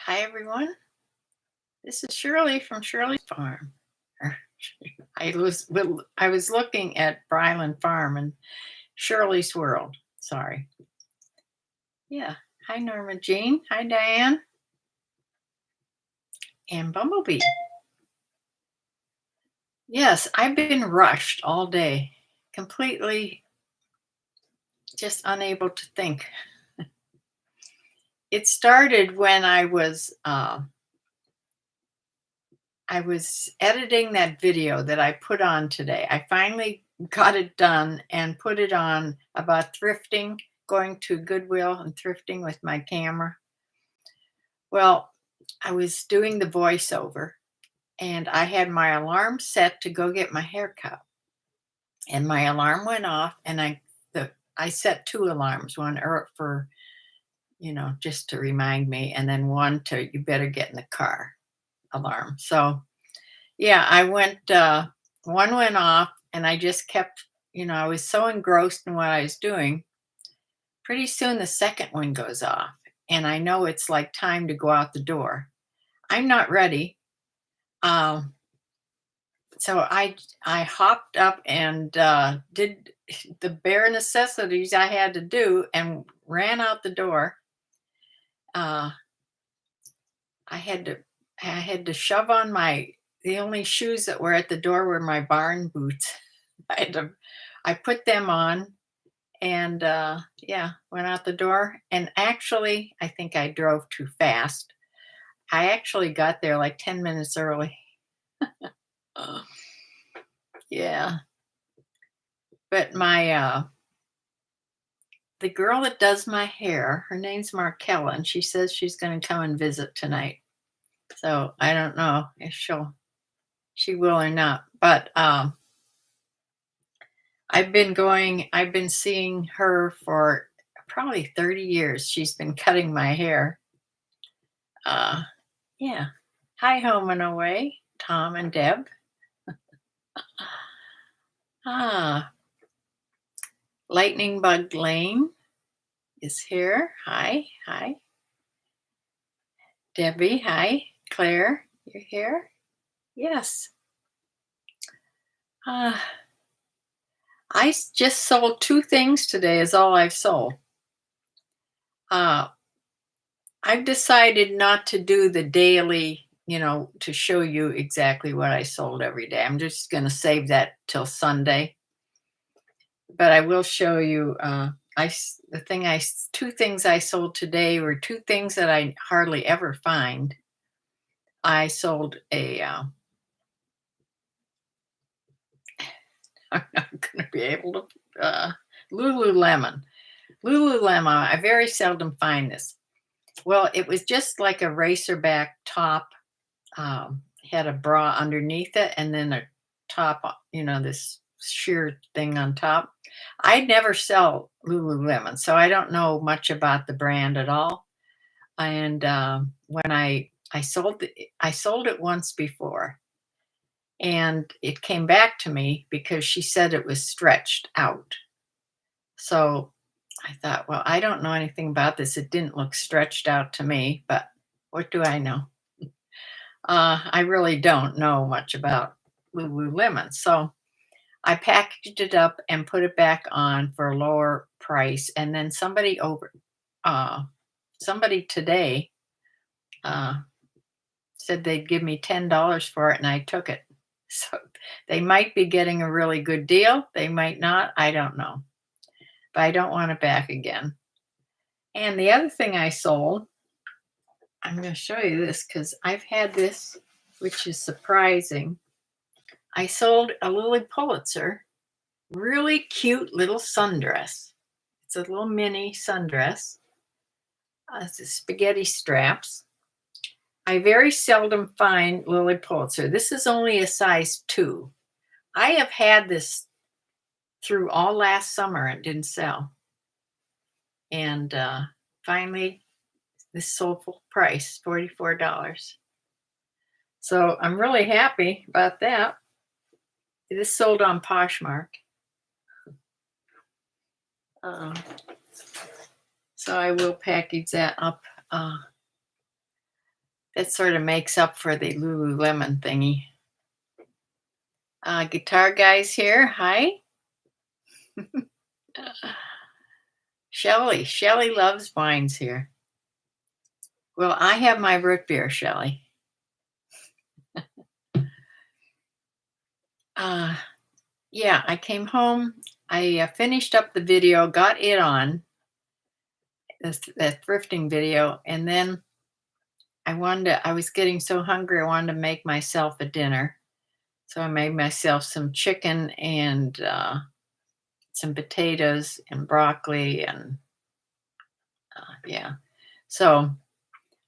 Hi everyone. This is Shirley from Shirley's Farm. Er, I was looking at Bryland Farm and Shirley's World. Sorry. Yeah. Hi Norma Jean. Hi Diane and Bumblebee. Yes, I've been rushed all day, completely just unable to think. It started when I was editing that video that I put on today. I finally got it done and put it on about thrifting, going to Goodwill and thrifting with my camera. Well, I was doing the voiceover and I had my alarm set to go get my hair cut. And my alarm went off and I set two alarms, one for, just to remind me, and then one to you better get in the car alarm. So yeah, one went off and I just kept, I was so engrossed in what I was doing. Pretty soon the second one goes off and I know it's like time to go out the door. I'm not ready. Um, so I hopped up and did the bare necessities I had to do and ran out the door. Uh, I had to I had to shove on the only shoes that were at the door were my barn boots. I put them on and yeah, went out the door. And actually, I think I drove too fast. I actually got there like 10 minutes early. Uh, yeah. But the girl that does my hair, her name's Markella, and she says she's going to come and visit tonight. So I don't know if she will or not. But I've been seeing her for probably 30 years. She's been cutting my hair. Uh, yeah. Hi, home and away, Tom and Deb. Ah, Lightning Bug Lane is here. Hi, hi. Debbie, hi. Claire, you're here? Yes. Uh, just sold two things today, is all I've sold. Uh, I've decided not to do the daily, to show you exactly what I sold every day. I'm just going to save that till Sunday. But I will show you. Two things I sold today were two things that I hardly ever find. I sold I'm not going to be able to. Lululemon. Lululemon. I very seldom find this. Well, it was just like a racerback top. Had a bra underneath it and then a top, this sheer thing on top. I never sell Lululemon, so I don't know much about the brand at all. And when I sold it once before, and it came back to me because she said it was stretched out. So I thought, well, I don't know anything about this. It didn't look stretched out to me, but what do I know? I really don't know much about Lululemon. So I packaged it up and put it back on for a lower price. And then somebody today uh, said they'd give me $10 for it, and I took it. So they might be getting a really good deal. They might not. I don't know. But I don't want it back again. And the other thing I sold, I'm going to show you this because I've had this, which is surprising. I sold a Lily Pulitzer, really cute little sundress. It's a little mini sundress. It's a spaghetti straps. I very seldom find Lily Pulitzer. This is only a size 2. I have had this through all last summer and didn't sell. And finally, this sold full price, $44. So I'm really happy about that. This sold on Poshmark. So I will package that up. That sort of makes up for the Lululemon thingy. Guitar guys here. Hi. Shelley loves wines here. Well, I have my root beer, Shelley. Uh, yeah, I came home. I finished up the video, got it on that thrifting video, and then I was getting so hungry, I wanted to make myself a dinner. So I made myself some chicken and some potatoes and broccoli and yeah. So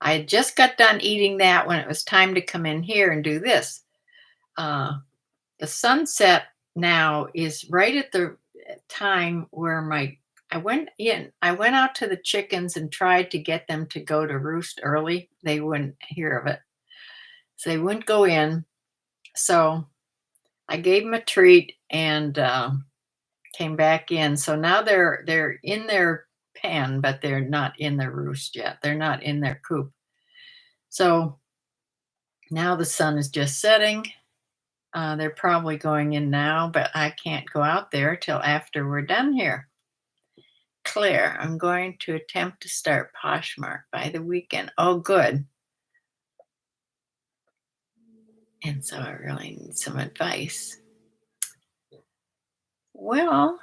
I had just got done eating that when it was time to come in here and do this. Uh, the sunset now is right at the time where I went out to the chickens and tried to get them to go to roost early. They wouldn't hear of it. So they wouldn't go in. So I gave them a treat and came back in. So now they're in their pen, but they're not in their roost yet. They're not in their coop. So now the sun is just setting. They're probably going in now, but I can't go out there till after we're done here. Claire, I'm going to attempt to start Poshmark by the weekend. Oh, good. And so I really need some advice. Well,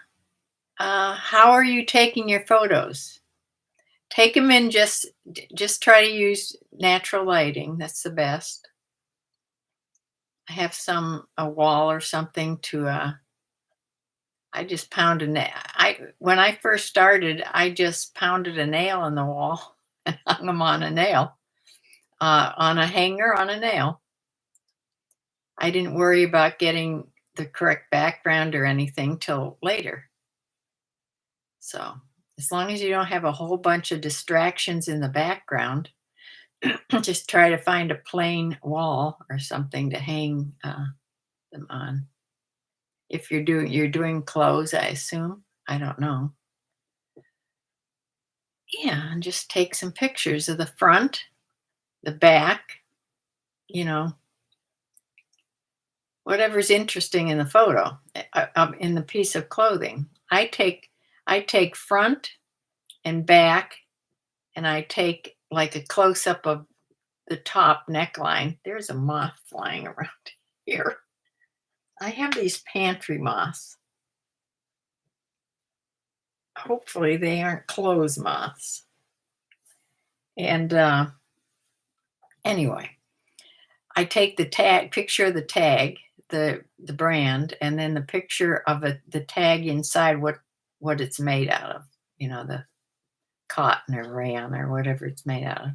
how are you taking your photos? Take them in just try to use natural lighting. That's the best. I have a wall or something to I just pound a nail. When I first started, I just pounded a nail in the wall and hung them on a nail, on a hanger on a nail. I didn't worry about getting the correct background or anything till later. So as long as you don't have a whole bunch of distractions in the background, just try to find a plain wall or something to hang them on. If you're doing clothes, I assume. I don't know. Yeah, and just take some pictures of the front, the back, you know, whatever's interesting in the photo, in the piece of clothing. I take front and back, and I take like a close up of the top neckline. There's a moth flying around here. I have these pantry moths. Hopefully they aren't clothes moths. And anyway, I take the picture of the tag, the brand, and then the picture of the tag inside what it's made out of. The cotton or rayon or whatever it's made out of.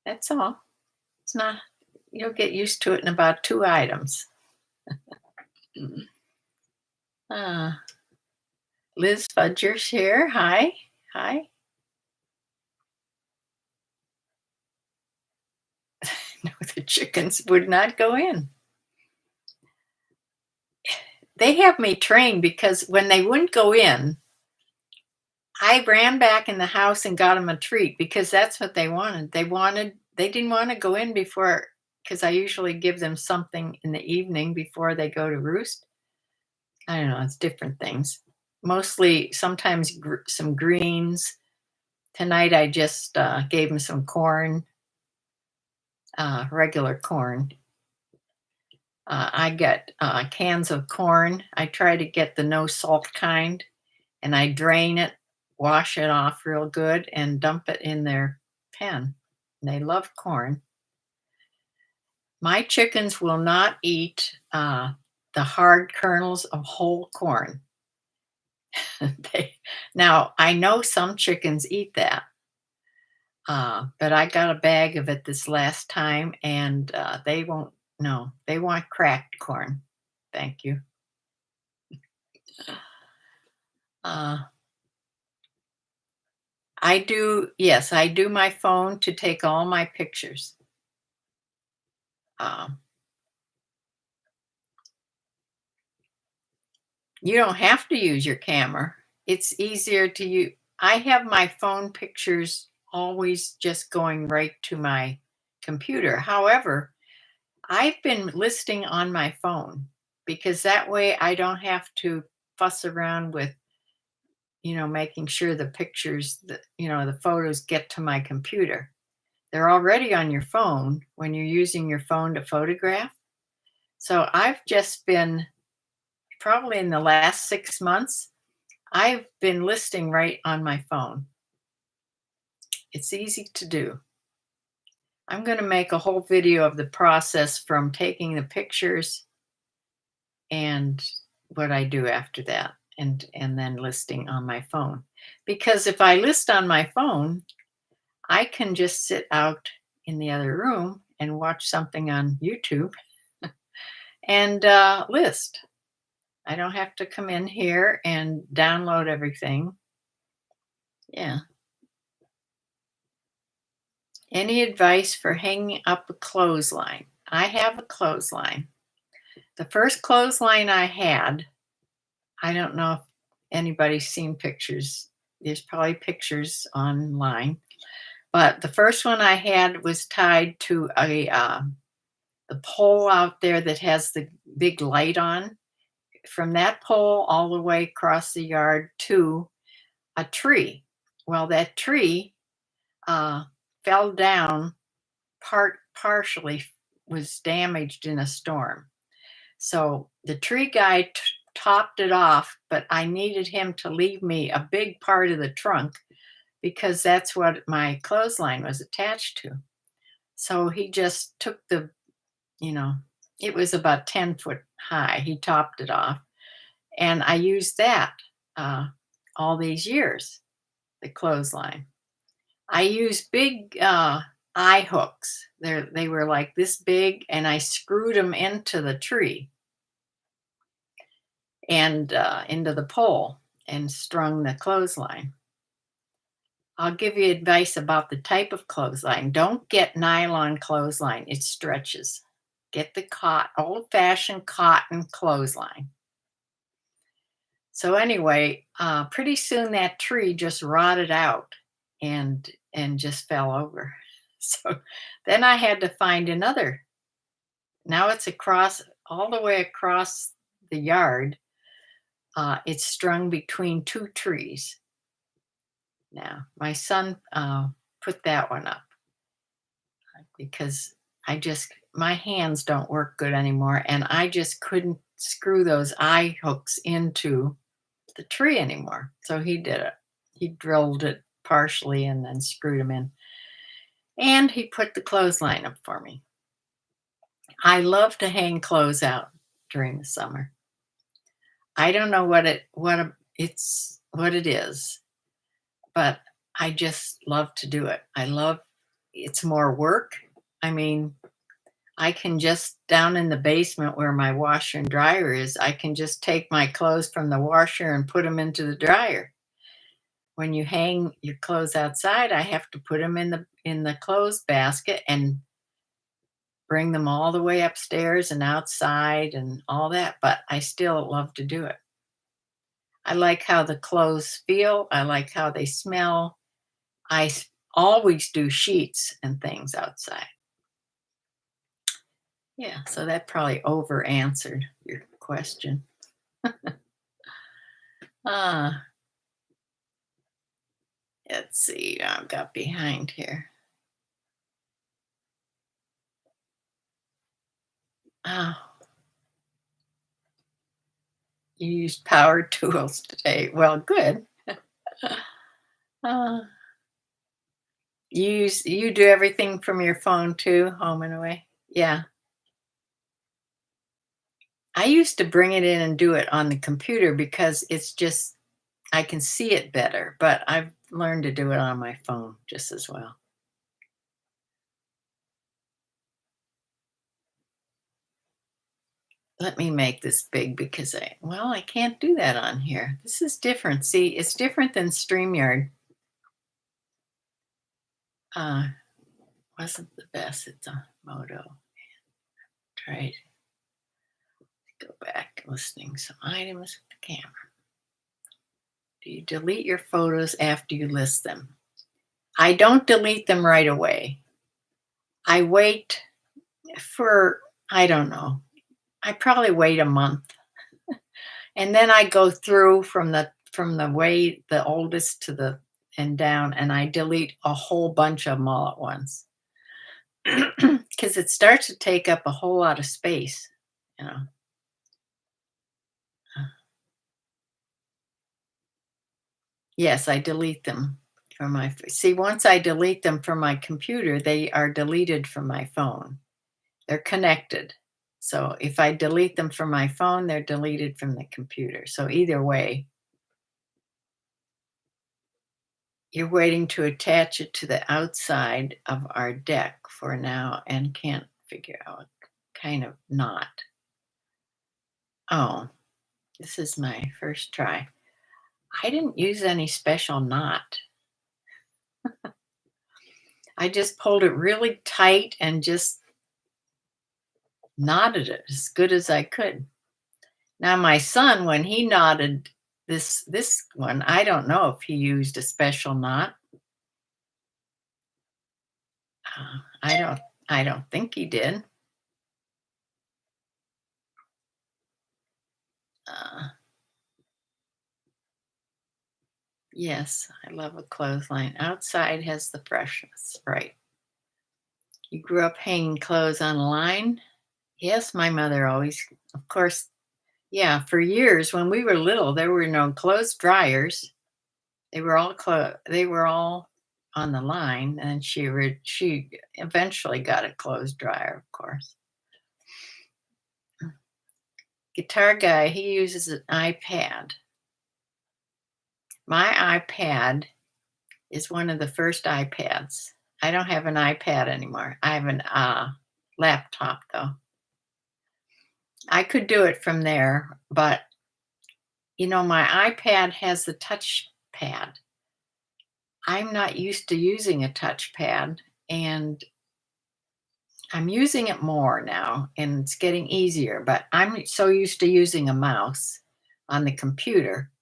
That's all. It's not. You'll get used to it in about 2 items. uh, Liz Fudger's here. Hi, hi. No, the chickens would not go in. They have me trained because when they wouldn't go in, I ran back in the house and got them a treat because that's what they wanted. They didn't want to go in before, because I usually give them something in the evening before they go to roost. I don't know, it's different things. Mostly, sometimes some greens. Tonight I just gave them some corn, regular corn. I get cans of corn. I try to get the no salt kind, and I drain it, wash it off real good, and dump it in their pen. They love corn. My chickens will not eat the hard kernels of whole corn. Now, I know some chickens eat that, but I got a bag of it this last time, and they won't. No, they want cracked corn. Thank you. Uh, yes, I do my phone to take all my pictures. Um, you don't have to use your camera. It's easier to use. I have my phone pictures always just going right to my computer. However, I've been listing on my phone because that way I don't have to fuss around with, making sure the pictures, the photos get to my computer. They're already on your phone when you're using your phone to photograph. So I've just been, probably in the last 6 months, I've been listing right on my phone. It's easy to do. I'm going to make a whole video of the process from taking the pictures and what I do after that, and then listing on my phone. Because if I list on my phone, I can just sit out in the other room and watch something on YouTube and list. I don't have to come in here and download everything. Yeah. Any advice for hanging up a clothesline? I have a clothesline. The first clothesline I had, I don't know if anybody's seen pictures. There's probably pictures online. But the first one I had was tied to the pole out there that has the big light on. From that pole all the way across the yard to a tree. Well, that tree fell down, partially was damaged in a storm. So the tree guy topped it off, but I needed him to leave me a big part of the trunk because that's what my clothesline was attached to. So he just took it was about 10 foot high. He topped it off. And I used that all these years, the clothesline. I used big eye hooks. They were like this big, and I screwed them into the tree and into the pole and strung the clothesline. I'll give you advice about the type of clothesline. Don't get nylon clothesline. It stretches. Get the old-fashioned cotton clothesline. So anyway, pretty soon that tree just rotted out and just fell over. So then I had to find another. Now it's all the way across the yard. It's strung between two trees. Now my son put that one up because my hands don't work good anymore, and I just couldn't screw those eye hooks into the tree anymore. So he did it. He drilled it partially and then screwed them in. And he put the clothesline up for me. I love to hang clothes out during the summer. I don't know what it is, but I just love to do it. It's more work. I mean, I can just, down in the basement where my washer and dryer is, I can just take my clothes from the washer and put them into the dryer. When you hang your clothes outside, I have to put them in the clothes basket and bring them all the way upstairs and outside and all that, but I still love to do it. I like how the clothes feel. I like how they smell. I always do sheets and things outside. Yeah, so that probably over answered your question. Let's see, I got behind here. Oh, you used power tools today. Well, good. uh, you do everything from your phone too, home and away? Yeah. I used to bring it in and do it on the computer because it's just, I can see it better, but I've learned to do it on my phone just as well. Let me make this big because I can't do that on here. This is different. See, it's different than StreamYard. Uh, wasn't the best. It's on Moto. Tried to go back, listing some items with the camera. Do you delete your photos after you list them? I don't delete them right away. I wait for, I don't know, I probably wait a month. And then I go through from the way the oldest to the and down, and I delete a whole bunch of them all at once. Because it starts to take up a whole lot of space, you know. Uh, Yes, I delete them from my see, once I delete them from my computer, they are deleted from my phone. They're connected. So if I delete them from my phone, they're deleted from the computer. So either way, you're waiting to attach it to the outside of our deck for now and can't figure out kind of knot. Oh, this is my first try. I didn't use any special knot. I just pulled it really tight and just knotted it as good as I could. Now my son, when he knotted this one, I don't know if he used a special knot. I don't think he did. Uh, yes, I love a clothesline. Outside has the freshness, right? You grew up hanging clothes on a line? Yes, my mother always, of course, yeah, for years when we were little, there were no clothes dryers. They were all on the line, and she eventually got a clothes dryer, of course. Guitar guy, he uses an iPad. My iPad is one of the first iPads. I don't have an iPad anymore. I have an laptop though. I could do it from there, but my iPad has the touch pad. I'm not used to using a touchpad, and I'm using it more now, and it's getting easier, but I'm so used to using a mouse on the computer.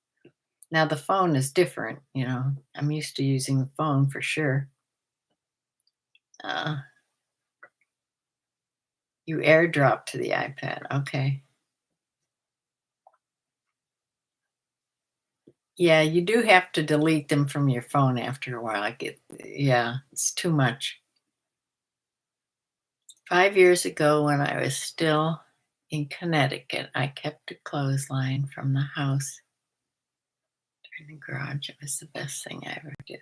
Now the phone is different. I'm used to using the phone for sure. Uh, you airdrop to the iPad. Okay. Yeah, you do have to delete them from your phone after a while. Yeah, it's too much. 5 years ago, when I was still in Connecticut, I kept a clothesline from the house in the garage. It was the best thing I ever did.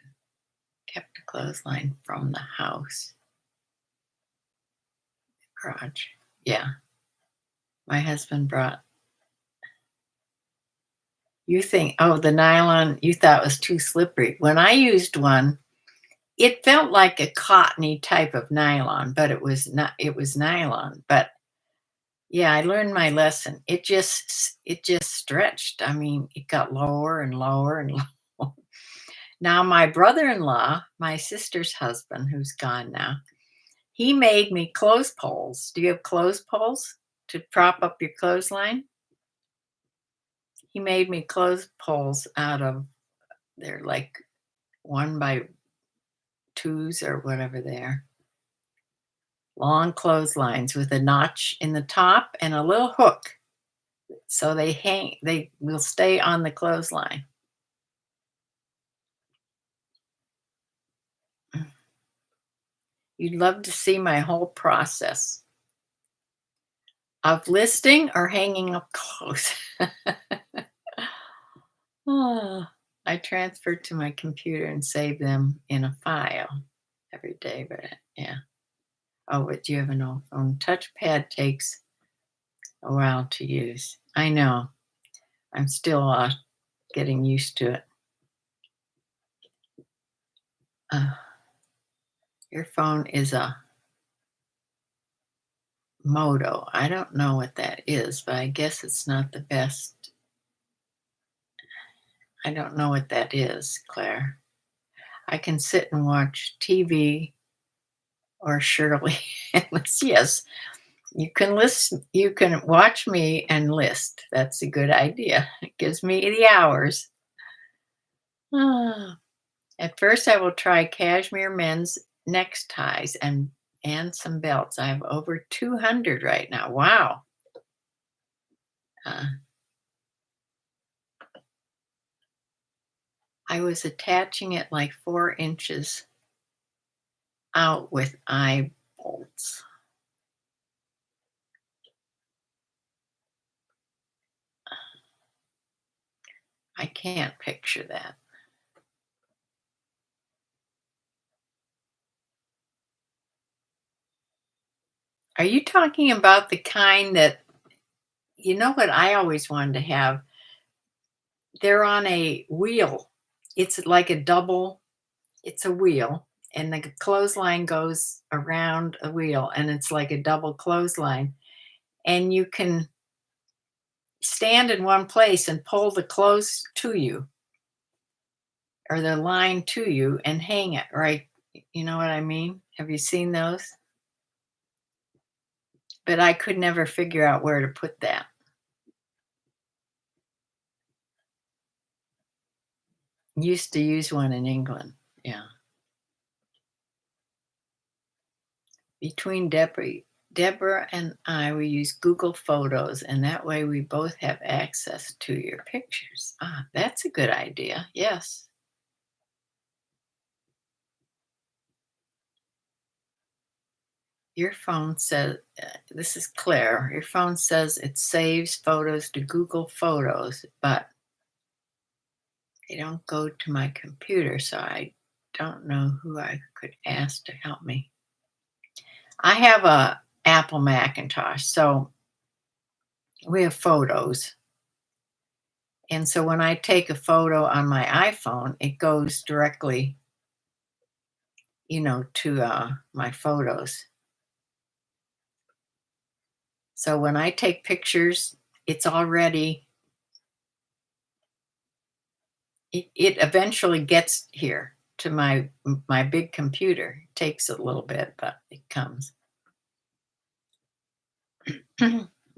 Kept a clothesline from the house garage. Yeah, my husband brought. You think, oh, the nylon you thought was too slippery. When I used one, it felt like a cottony type of nylon, but it was not. It was nylon, but yeah, I learned my lesson. It just stretched. I mean, it got lower and lower and lower. Now, my brother-in-law, my sister's husband, who's gone now, he made me clothes poles. Do you have clothes poles to prop up your clothesline? He made me clothes poles out of, they're like 1x2s or whatever they are. Long clotheslines with a notch in the top and a little hook. So they will stay on the clothesline. You'd love to see my whole process of listing or hanging up clothes. Ah, I transfer to my computer and save them in a file every day, but yeah. Oh, but you have an old phone. Touchpad takes a while to use. I know. I'm still getting used to it. Uh, your phone is a Moto. I don't know what that is, but I guess it's not the best. I don't know what that is, Claire. I can sit and watch TV or Shirley and list. Yes, you can list. You can watch me and list. That's a good idea. It gives me the hours. Ah. At first, I will try cashmere men's neckties and some belts. I have over 200 right now. Wow. Uh, I was attaching it like 4 inches out with eye bolts. I can't picture that. Are you talking about the kind that, you know what I always wanted to have? They're on a wheel. It's like a double, it's a wheel, and the clothesline goes around a wheel, and it's like a double clothesline. And you can stand in one place and pull the clothes to you or the line to you and hang it right. You know what I mean? Have you seen those? But I could never figure out where to put that. Used to use one in England. Yeah. Between Deborah and I, we use Google Photos, and that way we both have access to your pictures. Ah, that's a good idea. Yes. Your phone says, this is Claire. Your phone says it saves photos to Google Photos, but they don't go to my computer, so I don't know who I could ask to help me. I have a Apple Macintosh, so we have photos. And so when I take a photo on my iPhone, it goes directly, to my photos. So when I take pictures, it's already, it eventually gets here to my big computer. It takes a little bit, but it comes.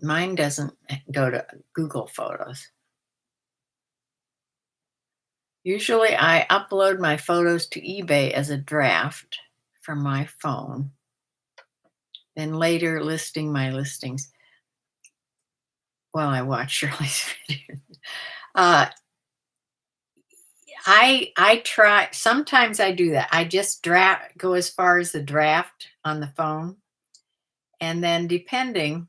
Mine doesn't go to Google Photos. Usually I upload my photos to eBay as a draft from my phone, then later listing my listings. Well, I watch Shirley's videos. Uh, I try, sometimes I do that. I just go as far as the draft on the phone, and then depending,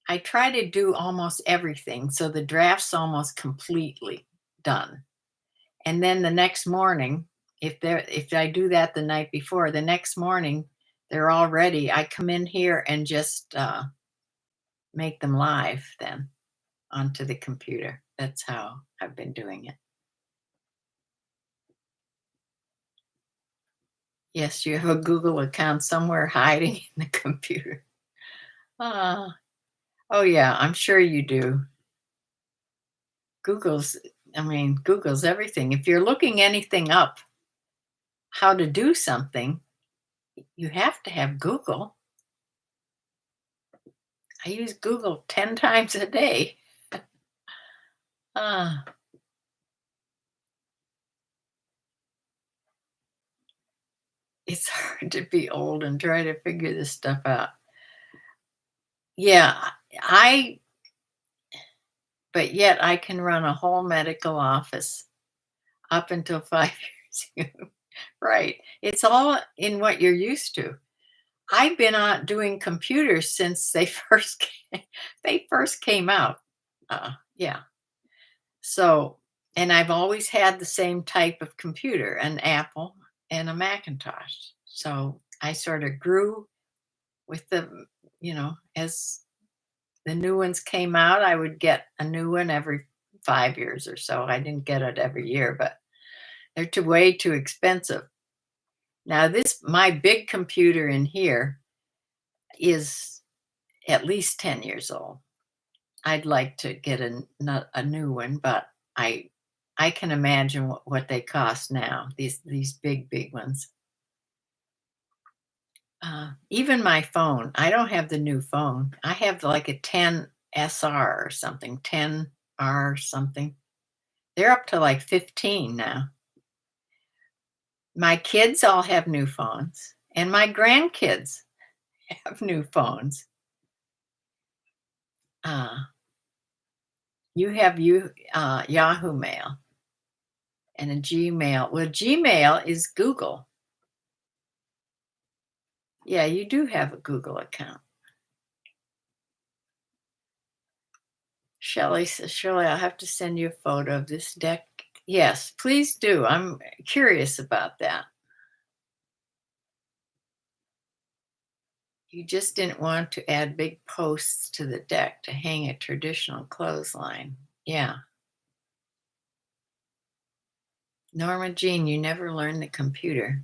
I try to do almost everything, so the draft's almost completely done. And then the next morning, if I do that the night before, the next morning they're all ready. I come in here and just make them live then onto the computer. That's how I've been doing it. Yes, you have a Google account somewhere hiding in the computer. Ah, oh yeah, I'm sure you do. Google's, Google's everything. If you're looking anything up, how to do something, you have to have Google. I use Google 10 times a day. Ah, it's hard to be old and try to figure this stuff out. Yeah, I but yet I can run a whole medical office up until 5 years ago. Right. It's all in what you're used to. I've been on doing computers since they first came out. Yeah. So, and I've always had the same type of computer, an Apple and a Macintosh. So I sort of grew with them, as the new ones came out, I would get a new one every 5 years or so. I didn't get it every year, but they're way too expensive. Now, my big computer in here is at least 10 years old. I'd like to get a new one, but I can imagine what they cost now, these big ones. Even my phone, I don't have the new phone. I have like a 10 SR or something, 10R something. They're up to like 15 now. My kids all have new phones, and my grandkids have new phones. Uh, you have Yahoo Mail and a Gmail. Well, Gmail is Google. Yeah, you do have a Google account. Shelley says, Shirley, I'll have to send you a photo of this deck. Yes, please do. I'm curious about that. You just didn't want to add big posts to the deck to hang a traditional clothesline. Yeah. Norma Jean, you never learned the computer.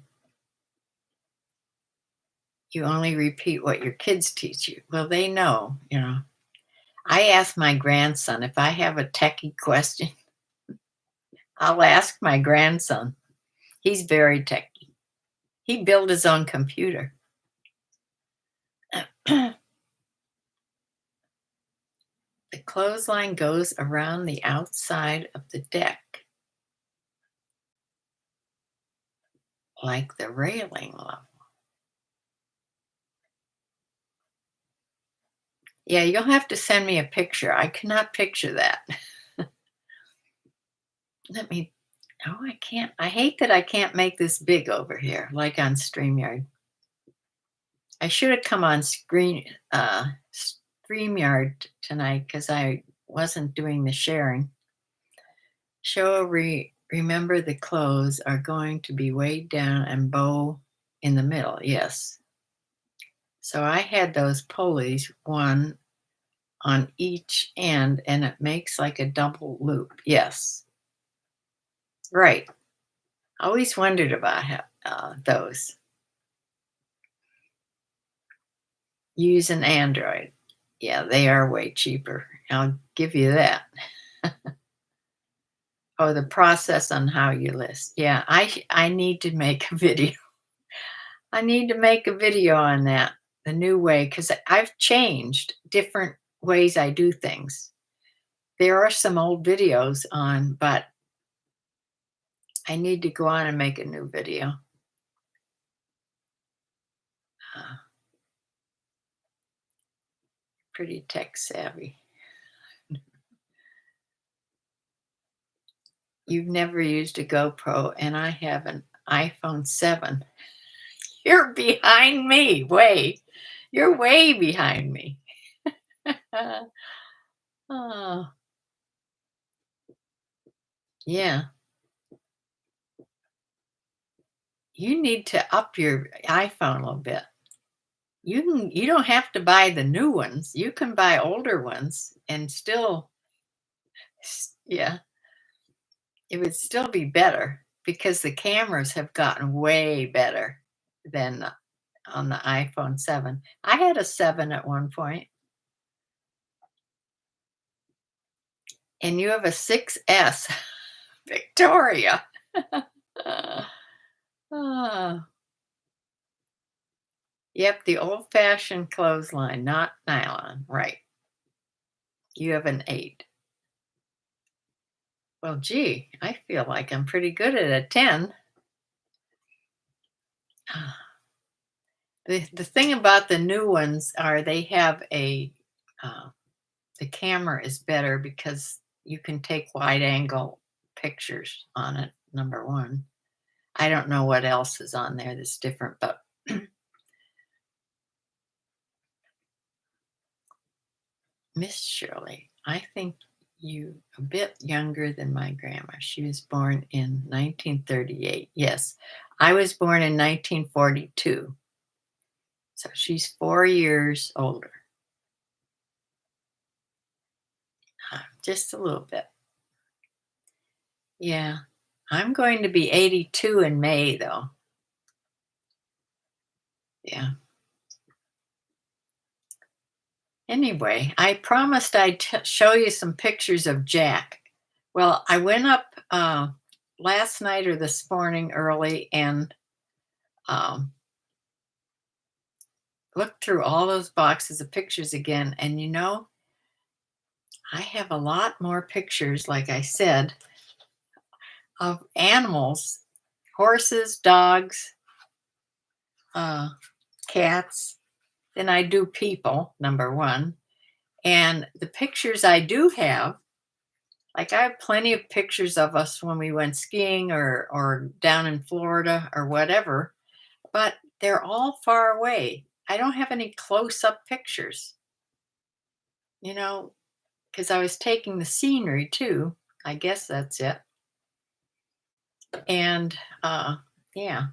You only repeat what your kids teach you. Well, they know. I ask my grandson if I have a techie question, I'll ask my grandson. He's very techie. He built his own computer. The clothesline goes around the outside of the deck, like the railing level. Yeah, you'll have to send me a picture. I cannot picture that. Let me Oh, I can't. I hate that I can't make this big over here, like on StreamYard. I should have come on StreamYard tonight because I wasn't doing the sharing. Remember the clothes are going to be weighed down and bow in the middle. Yes. So I had those pulleys, one on each end, and it makes like a double loop. Yes. Right. Always wondered about those. Use an Android. Yeah, they are way cheaper. I'll give you that. Oh, the process on how you list. Yeah, I need to make a video. I need to make a video on that, the new way, because I've changed different ways I do things. There are some old videos on, but I need to go on and make a new video. Uh, Pretty tech savvy. You've never used a GoPro, and I have an iPhone 7. You're behind me, way. You're way behind me. Oh, yeah. You need to up your iPhone a little bit. You don't have to buy the new ones. You can buy older ones and still yeah, it would still be better because the cameras have gotten way better than on the iPhone 7. I had a 7 at one point, and you have a 6S Victoria. Oh, yep, the old-fashioned clothesline, not nylon, right. You have an 8. Well, gee, I feel like I'm pretty good at a 10. The thing about the new ones are they have uh, the camera is better because you can take wide angle pictures on it, number one. I don't know what else is on there that's different, but Miss Shirley, I think you a bit younger than my grandma. She was born in 1938. Yes, I was born in 1942. So she's 4 years older, just a little bit. Yeah, I'm going to be 82 in May, though. Yeah. Anyway, I promised I'd show you some pictures of Jack. Well, I went up last night or this morning early and um, looked through all those boxes of pictures again. And I have a lot more pictures, like I said, of animals horses, dogs, uh, cats. Then I do people, number one. And the pictures I do have, like I have plenty of pictures of us when we went skiing or down in Florida or whatever, but they're all far away. I don't have any close-up pictures, you know, because I was taking the scenery too. I guess that's it. And yeah,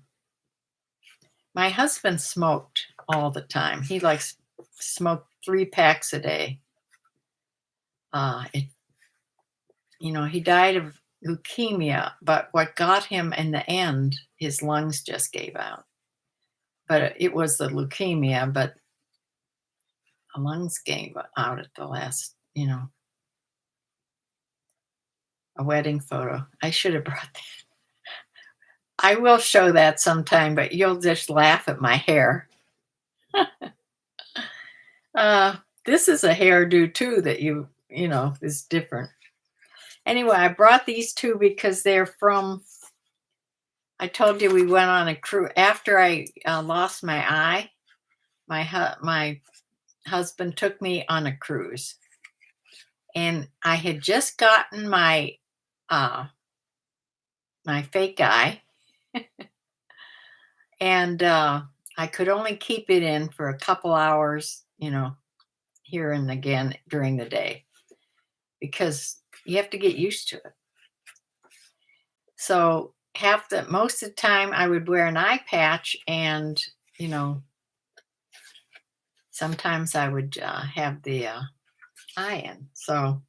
my husband smoked all the time. He likes smoked 3 packs a day. It, he died of leukemia, but what got him in the end, his lungs just gave out. But it was the leukemia, but the lungs gave out at the last, a wedding photo. I should have brought that. I will show that sometime, but you'll just laugh at my hair. This is a hairdo too that is different. Anyway, I brought these two because they're from, I told you we went on a cruise. After I lost my eye, my husband took me on a cruise. And I had just gotten my fake eye. And I could only keep it in for a couple hours, here and again during the day, because you have to get used to it. So most of the time I would wear an eye patch, and sometimes I would have the eye in. So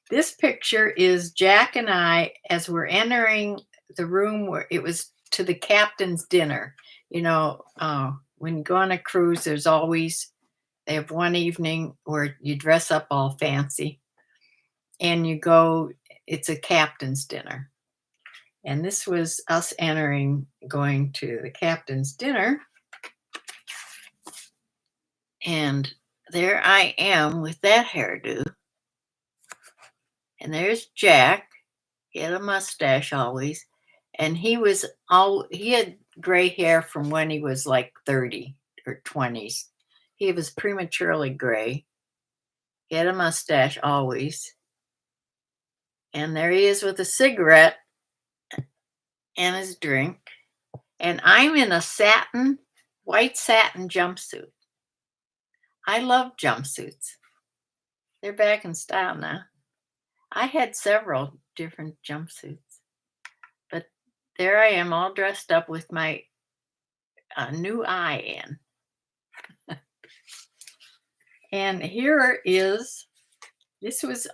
this picture is Jack and I as we're entering the room where it was to the captain's dinner. When you go on a cruise, they have one evening where you dress up all fancy and it's a captain's dinner. And this was us going to the captain's dinner. And there I am with that hairdo. And there's Jack. He had a mustache always. And he had gray hair from when he was like 30 or 20s. He was prematurely gray. He had a mustache always. And there he is with a cigarette and his drink. And I'm in a white satin jumpsuit. I love jumpsuits. They're back in style now. I had several different jumpsuits. But there I am all dressed up with my new eye in. And this was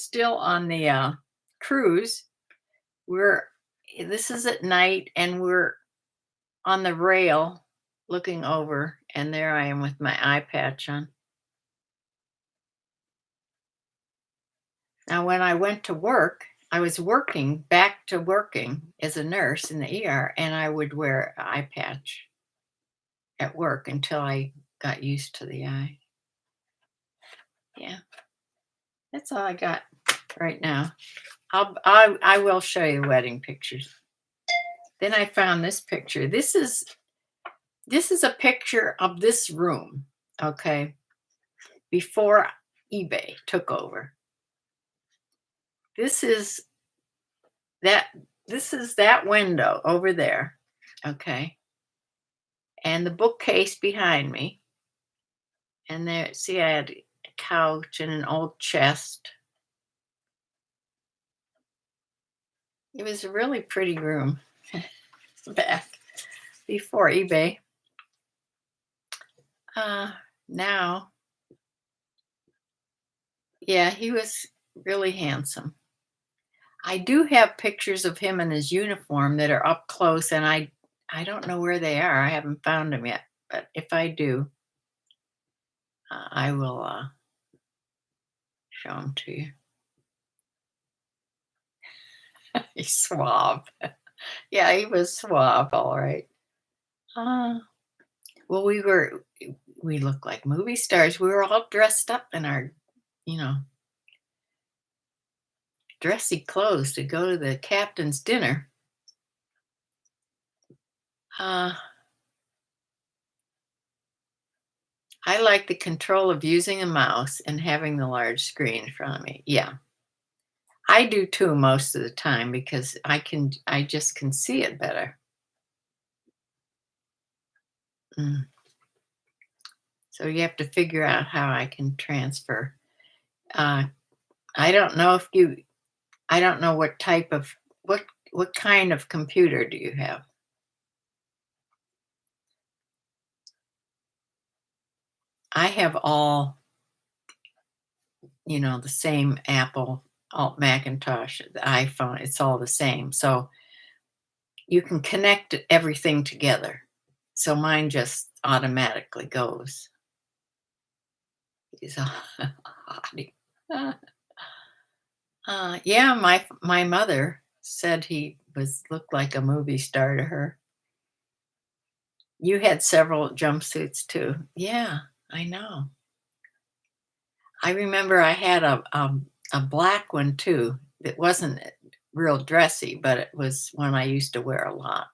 still on the cruise. This is at night, and we're on the rail looking over, and there I am with my eye patch on. Now, when I went to work, I was back to working as a nurse in the ER, and I would wear an eye patch at work until I got used to the eye. Yeah, that's all I got right now. I will show you wedding pictures. Then I found this picture. This is a picture of this room, okay, before eBay took over. This is that window over there, okay, and the bookcase behind me. And there, see, I had a couch and an old chest. It was a really pretty room back before eBay. Now, yeah, he was really handsome. I do have pictures of him in his uniform that are up close, and I don't know where they are. I haven't found them yet, but if I do, I will show them to you. He's suave. Yeah, he was suave, all right. Well, we looked like movie stars. We were all dressed up in our, dressy clothes to go to the captain's dinner. Uh, I like the control of using a mouse and having the large screen in front of me. Yeah, I do too most of the time because I just can see it better. Mm. So you have to figure out how I can transfer. Uh, I don't know if you. I don't know what type of what kind of computer do you have? I have all, the same Apple, all Macintosh, the iPhone, it's all the same. So you can connect everything together. So mine just automatically goes. He's a hottie. Yeah, my mother said he was looked like a movie star to her. You had several jumpsuits too. Yeah, I know. I remember I had a black one too. It wasn't real dressy, but it was one I used to wear a lot.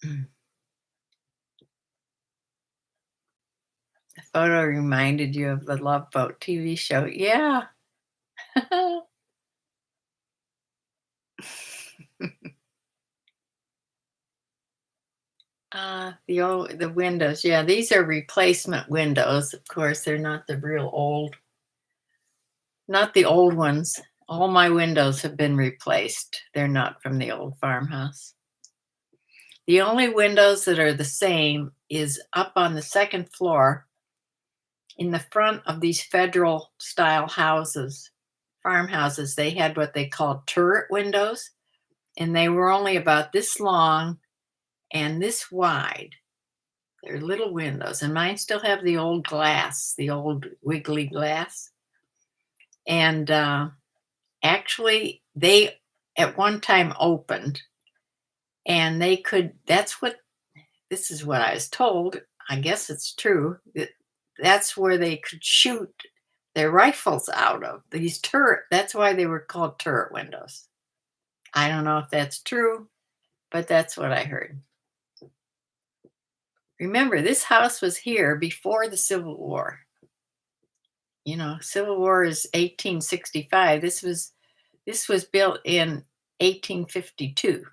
Mm. The photo reminded you of the Love Boat TV show. Yeah. The windows. Yeah, these are replacement windows. Of course, they're not the real old, not the old ones. All my windows have been replaced. They're not from the old farmhouse. The only windows that are the same is up on the second floor in the front of these federal style houses, farmhouses. They had what they called turret windows, and they were only about this long and this wide. They're little windows, and mine still have the old glass, the old wiggly glass. And actually, they at one time opened, and they could. That's what this is what I was told. I guess it's true. That's where they could shoot their rifles out of these turret. That's why they were called turret windows. I don't know if that's true, but that's what I heard. Remember, this house was here before the Civil War. Civil War is 1865. This was built in 1852.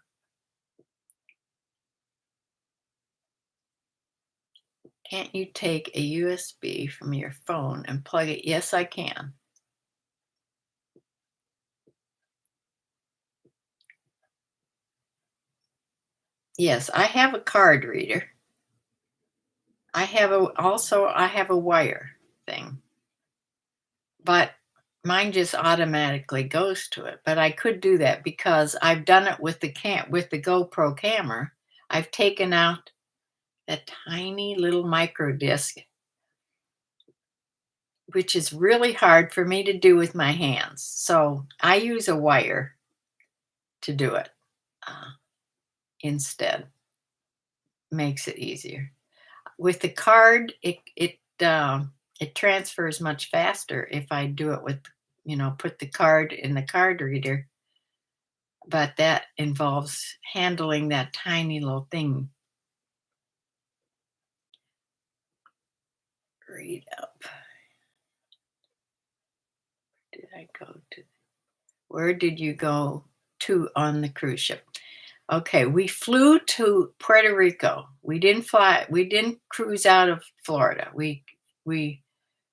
Can't you take a USB from your phone and plug it? Yes, I can. Yes, I have a card reader. I have a wire thing, but mine just automatically goes to it. But I could do that because I've done it with the GoPro camera. I've taken out a tiny little micro disc, which is really hard for me to do with my hands. So I use a wire to do it uh, instead. Makes it easier. With the card, it transfers much faster if I do it with, put the card in the card reader. But that involves handling that tiny little thing. Read up. Did I go to? Where did you go to on the cruise ship? Okay, we flew to Puerto Rico. We didn't fly. We didn't cruise out of Florida. We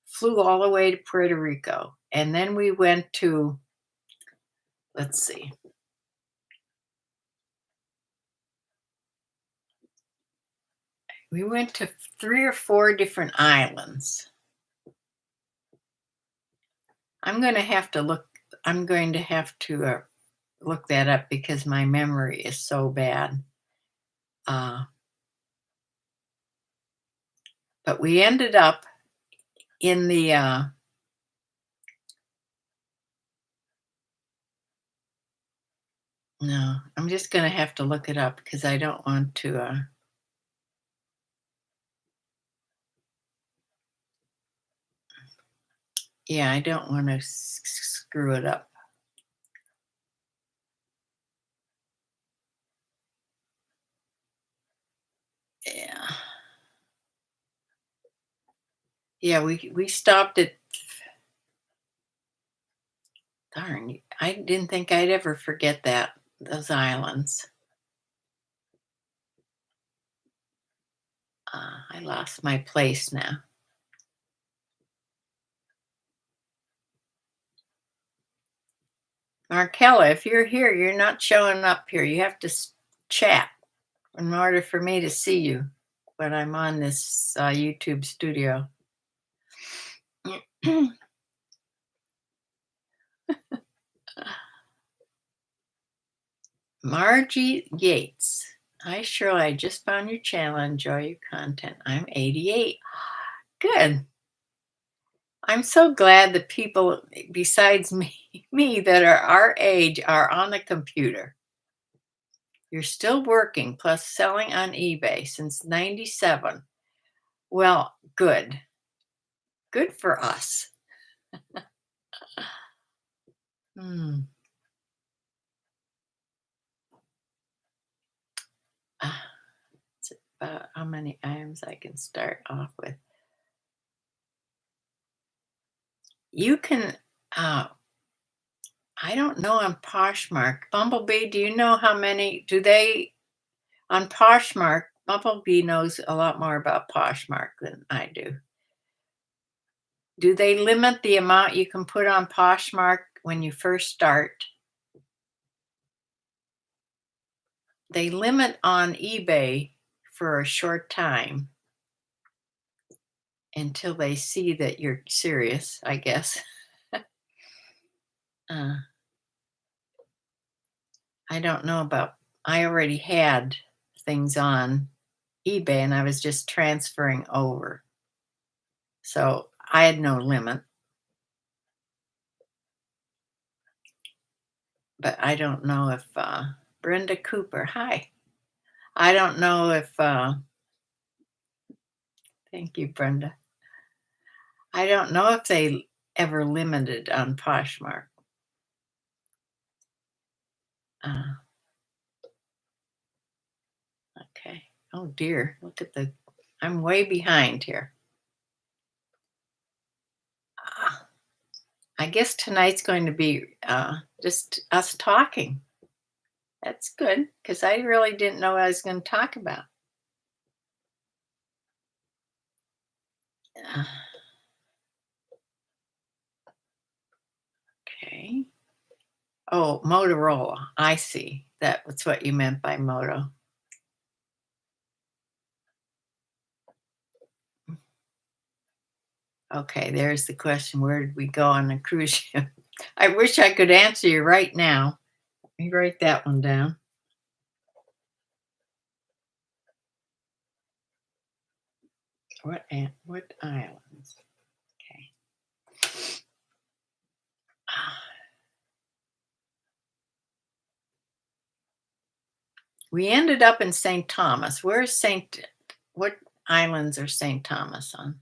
flew all the way to Puerto Rico, and then we went to. Let's see. We went to 3 or 4 different islands. I'm going to have to look. I'm going to have to look that up because my memory is so bad. Uh, but we ended up in the. No, I'm just going to have to look it up because I don't want to. Yeah, I don't want to screw it up. Yeah, we stopped at darn, I didn't think I'd ever forget those islands. I lost my place now. Markella, if you're here, you're not showing up here. You have to chat in order for me to see you when I'm on this YouTube studio. Margie Yates. Hi, Shirley. I just found your channel. Enjoy your content. I'm 88. Good. I'm so glad that people besides me that are our age are on the computer. You're still working plus selling on eBay since 97. Well, good. Good for us. Hmm. Ah, it's about how many items I can start off with. You can, I don't know on Poshmark. Bumblebee, do you know how many, do they, on Poshmark, Bumblebee knows a lot more about Poshmark than I do. Do they limit the amount you can put on Poshmark when you first start? They limit on eBay for a short time until they see that you're serious, I guess. uh, I don't know about, I already had things on eBay and I was just transferring over. So I had no limit. But I don't know if Brenda Cooper, hi. I don't know if, thank you, Brenda. I don't know if they ever limited on Poshmark. Uh, okay. Oh dear, look at I'm way behind here. Ah, I guess tonight's going to be just us talking. That's good because I really didn't know what I was going to talk about. Uh, okay. Oh, Motorola. I see. That's what you meant by Moto. Okay, there's the question. Where did we go on the cruise ship? I wish I could answer you right now. Let me write that one down. What islands? Okay. We ended up in St. Thomas. What islands are St. Thomas on?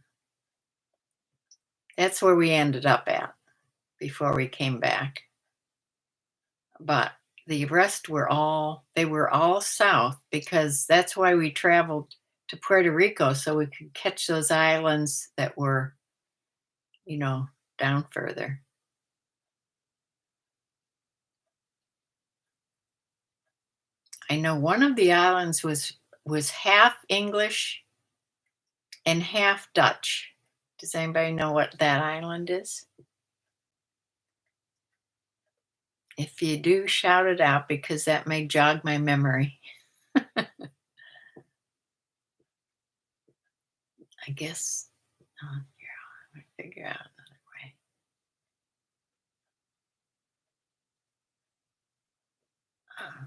That's where we ended up at before we came back. But the rest they were all south because that's why we traveled to Puerto Rico so we could catch those islands that were, down further. I know one of the islands was half English and half Dutch. Does anybody know what that island is? If you do, shout it out because that may jog my memory. I guess, here, let me figure out another way. Uh,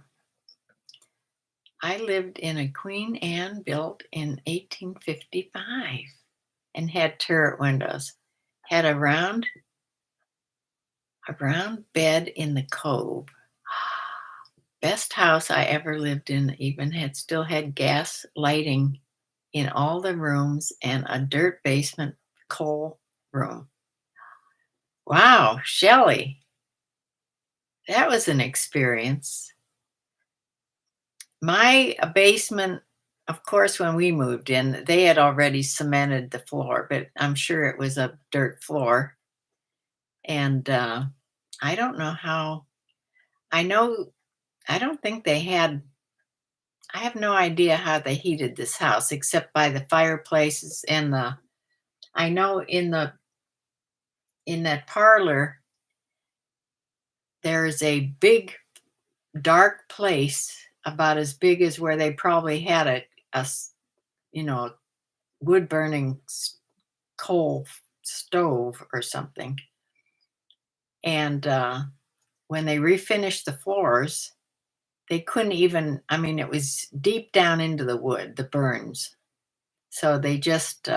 I lived in a Queen Anne built in 1855 and had turret windows. Had a round bed in the cove. Best house I ever lived in, even still had gas lighting in all the rooms and a dirt basement coal room. Wow, Shelley, that was an experience. My basement Of course, when we moved in, they had already cemented the floor, but I'm sure it was a dirt floor. And I don't know how, I know, I don't think they had, I have no idea how they heated this house except by the fireplaces and I know in that parlor, there's a big dark place about as big as where they probably had you know, wood burning coal stove or something. And when they refinished the floors, they couldn't even, I mean, it was deep down into the wood, the burns. So they just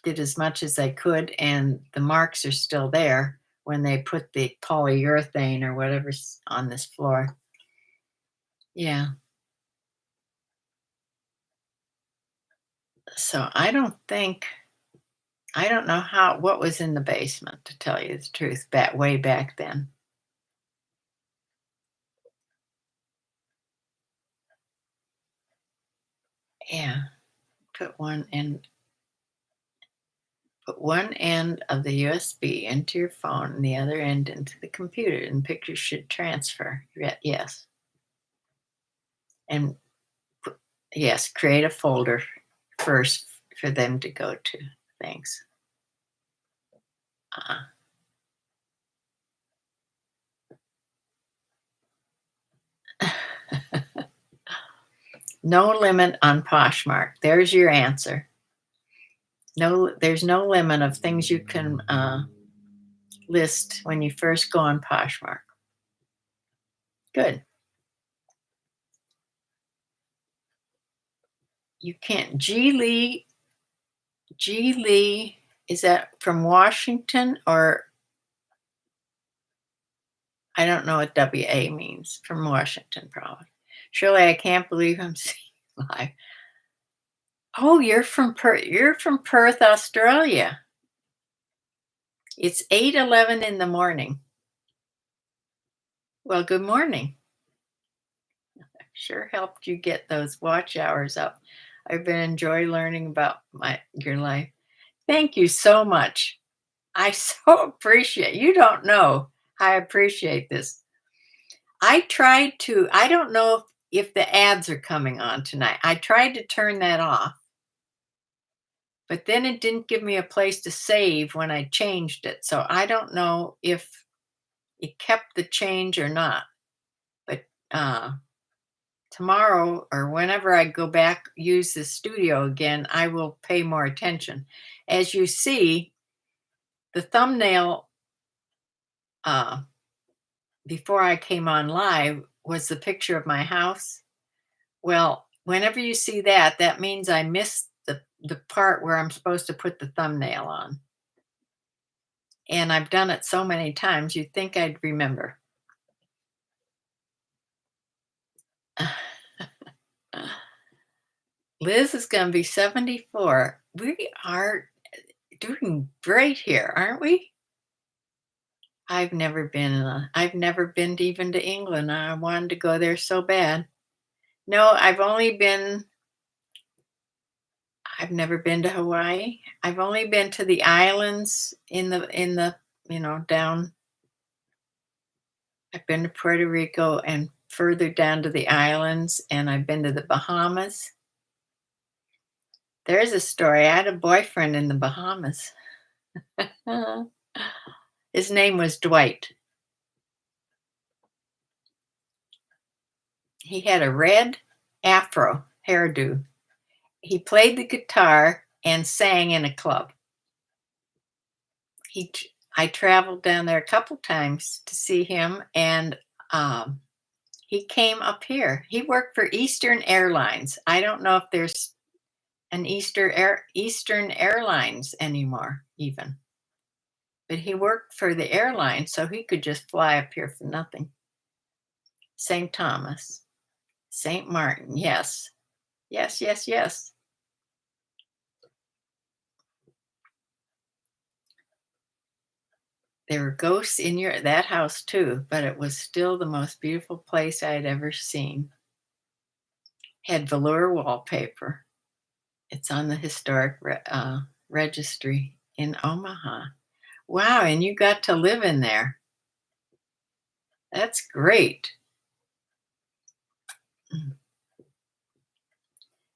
did as much as they could, and the marks are still there when they put the polyurethane or whatever's on this floor. Yeah. So I don't know what was in the basement, to tell you the truth, way back then. Yeah. Put one in Put one end of the USB into your phone and the other end into the computer, and pictures should transfer. Yes. And yes, create a folder first for them to go to. Thanks. Uh, no limit on Poshmark. There's your answer. No, there's no limit of things you can list when you first go on Poshmark. Good. You can't. G. Lee, is that from Washington, or I don't know what WA means? From Washington, probably. Shirley, I can't believe I'm seeing you live. Oh, you're from Perth. You're from Perth, Australia. It's 8:11 in the morning. Well, good morning. Sure helped you get those watch hours up. I've been enjoying learning about your life. Thank you so much. I so appreciate. You don't know how I appreciate this. I don't know if the ads are coming on tonight. I tried to turn that off, but then it didn't give me a place to save when I changed it. So I don't know if it kept the change or not. But uh, tomorrow or whenever I go back, use the studio again, I will pay more attention. As you see, the thumbnail uh, before I came on live was the picture of my house. Well, whenever you see that, that means I missed the part where I'm supposed to put the thumbnail on. And I've done it so many times, you'd think I'd remember. Liz is going to be 74. We are doing great here, aren't we? I've never been even to England. I wanted to go there so bad. No, I've never been to Hawaii. I've only been to the islands down. I've been to Puerto Rico and further down to the islands, and I've been to the Bahamas. There's a story. I had a boyfriend in the Bahamas. His name was Dwight. He had a red afro hairdo. He played the guitar and sang in a club. I traveled down there a couple times to see him, and he came up here. He worked for Eastern Airlines. I don't know if there's an Eastern Airlines anymore, even. But he worked for the airline, so he could just fly up here for nothing. St. Thomas, St. Martin, yes. Yes, yes, yes. There were ghosts in that house too, but it was still the most beautiful place I had ever seen. had velour wallpaper. It's on the historic registry in Omaha. Wow, and you got to live in there. That's great. Mm.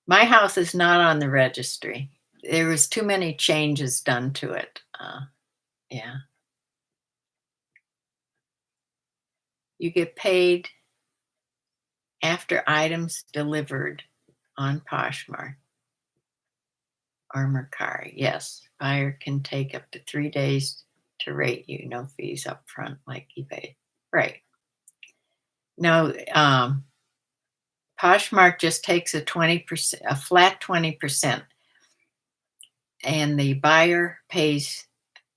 My house is not on the registry. There was too many changes done to it. Yeah. You get paid after items delivered on Poshmark or Mercari. Yes, buyer can take up to 3 days to rate you. No fees up front like eBay. Right. No, Poshmark just takes a 20%, a flat 20%, and the buyer pays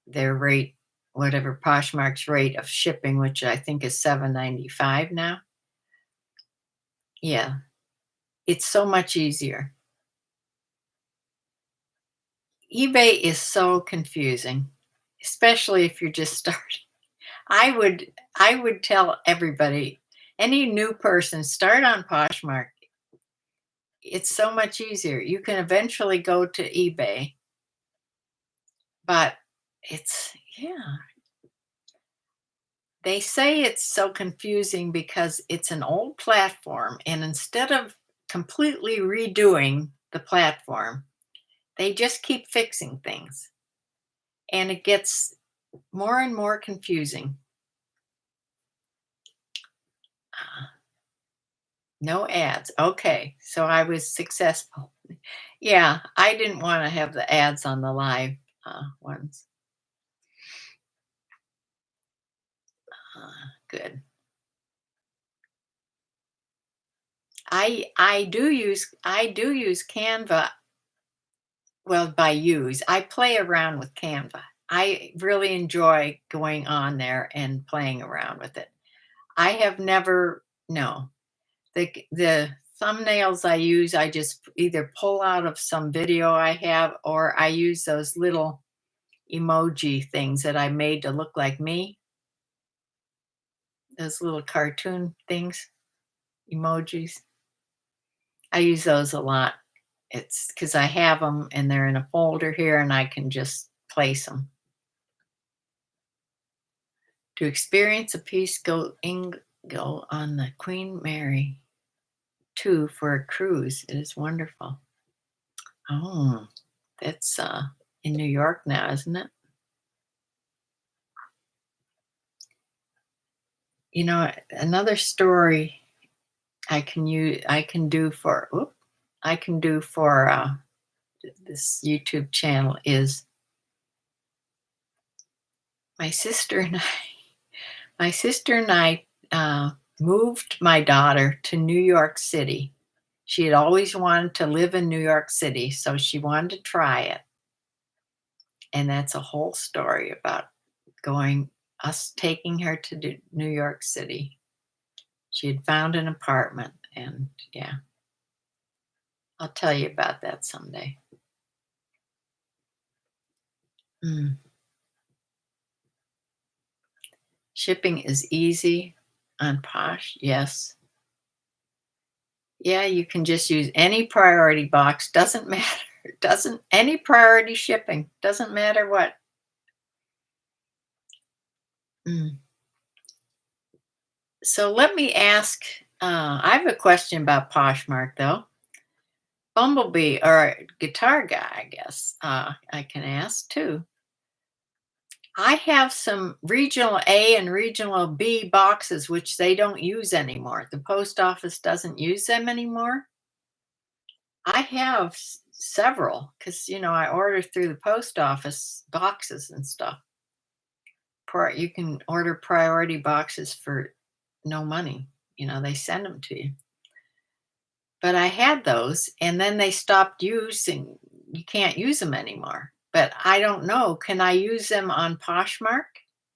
their rate, whatever Poshmark's rate of shipping, which I think is $7.95 now. Yeah, it's so much easier. eBay is so confusing, especially if you're just starting. I would tell everybody, any new person, start on Poshmark. It's so much easier. You can eventually go to eBay, but yeah. They say it's so confusing because it's an old platform, and instead of completely redoing the platform, they just keep fixing things, and it gets more and more confusing. No ads. Okay, so I was successful. Yeah, I didn't want to have the ads on the live ones. Good. I do use Canva. Well, by use, I play around with Canva. I really enjoy going on there and playing around with it. I have never no. The thumbnails I use, I just either pull out of some video I have, or I use those little emoji things that I made to look like me. Those little cartoon things, emojis. I use those a lot. It's because I have them and they're in a folder here and I can just place them. To experience a piece, go on the Queen Mary 2 for a cruise. It is wonderful. Oh, that's in New York now, isn't it? You know, another story I can do for this YouTube channel is my sister and I my sister and I moved my daughter to New York City. She had always wanted to live in New York City, so she wanted to try it. And that's a whole story about us taking her to New York City. She had found an apartment, and yeah, I'll tell you about that someday. Mm. Shipping is easy on Posh, yes. Yeah, you can just use any priority box, doesn't matter. Doesn't any priority shipping, doesn't matter what. Mm. So let me ask, I have a question about Poshmark though. Bumblebee or guitar guy, I guess, I can ask too. I have some regional A and regional B boxes which they don't use anymore. The post office doesn't use them anymore. I have several because I order through the post office boxes and stuff. You can order priority boxes for no money. They send them to you. But I had those, and then they stopped using. You can't use them anymore. But I don't know. Can I use them on Poshmark,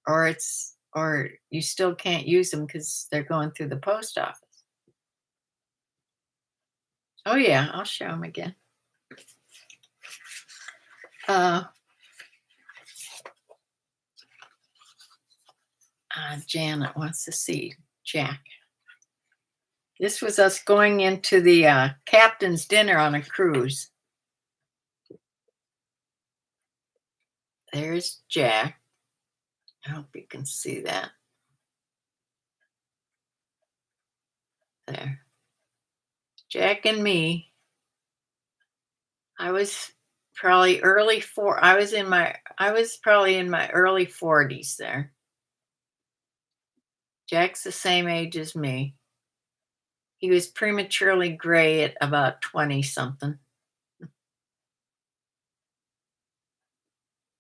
or you still can't use them because they're going through the post office? Oh yeah, I'll show them again. Janet wants to see Jack. This was us going into the captain's dinner on a cruise. There's Jack. I hope you can see that. There. Jack and me. I was probably I was probably in my early 40s there. Jack's the same age as me. He was prematurely gray at about 20 something.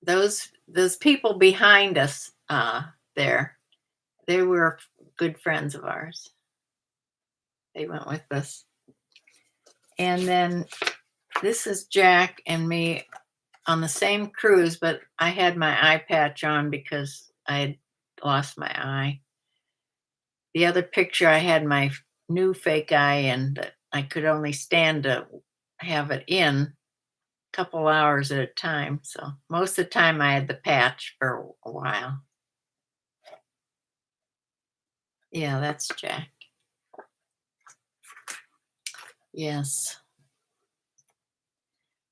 Those people behind us there, they were good friends of ours. They went with us. And then this is Jack and me on the same cruise, but I had my eye patch on because I had lost my eye. The other picture, I had my new fake eye, and I could only stand to have it in a couple hours at a time. So most of the time I had the patch for a while. Yeah, that's Jack. Yes.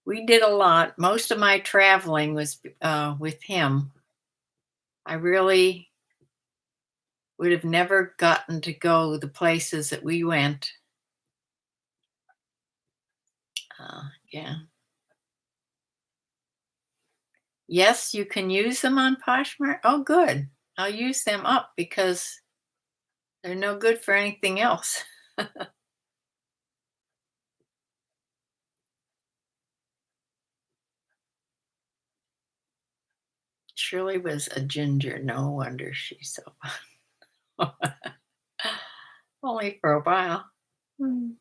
We did a lot. Most of my traveling was with him. I really would have never gotten to go the places that we went. Yeah. Yes, you can use them on Poshmark. Oh, good. I'll use them up because they're no good for anything else. Shirley was a ginger. No wonder she's so. Only for a while. Mm.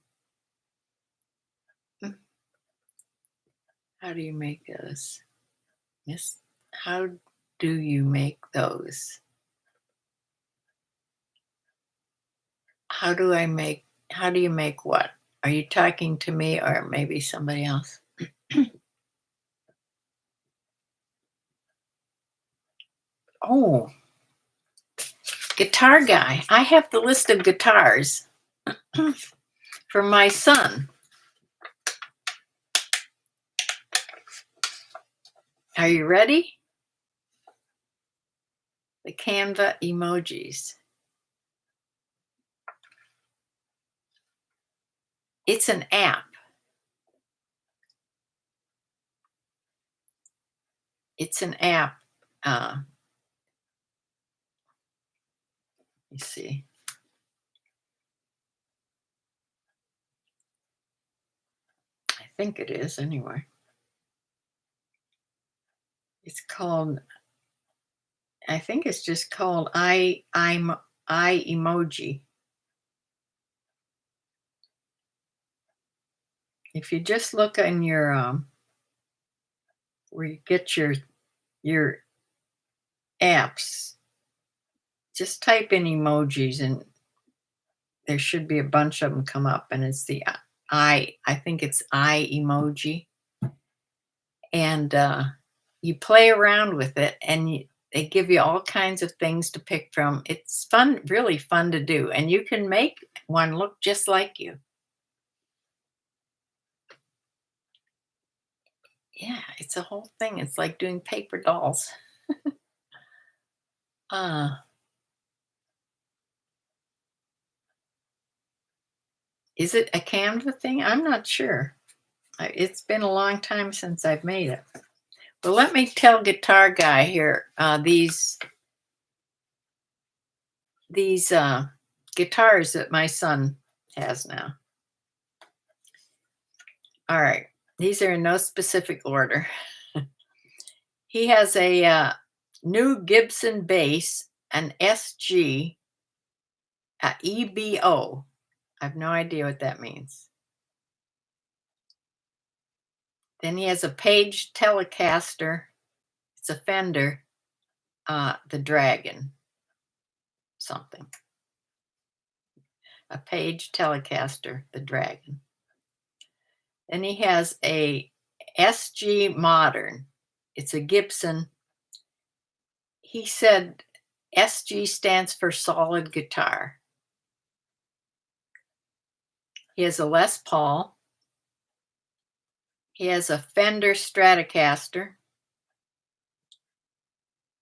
How do you make those? Yes. How do you make those? How do you make what? Are you talking to me or maybe somebody else? Oh, guitar guy. I have the list of guitars for my son. Are you ready? The Canva emojis. It's an app. It's an app. You see. I think it is anyway. It's called, I think it's just called I emoji. If you just look in your where you get your apps, just type in emojis and there should be a bunch of them come up, and it's the I think it's I emoji. And you play around with it, and they give you all kinds of things to pick from. It's fun, really fun to do, and you can make one look just like you. Yeah, it's a whole thing. It's like doing paper dolls. uh is it a Canva thing? I'm not sure. It's been a long time since I've made it. Well, let me tell guitar guy here, these guitars that my son has now. All right, these are in no specific order. He has a new Gibson bass, an SG, a EBO. I have no idea what that means. Then he has a Page Telecaster. It's a Fender, the Dragon something. A Page Telecaster, the Dragon. Then he has a SG Modern. It's a Gibson. He said SG stands for solid guitar. He has a Les Paul. He has a Fender Stratocaster.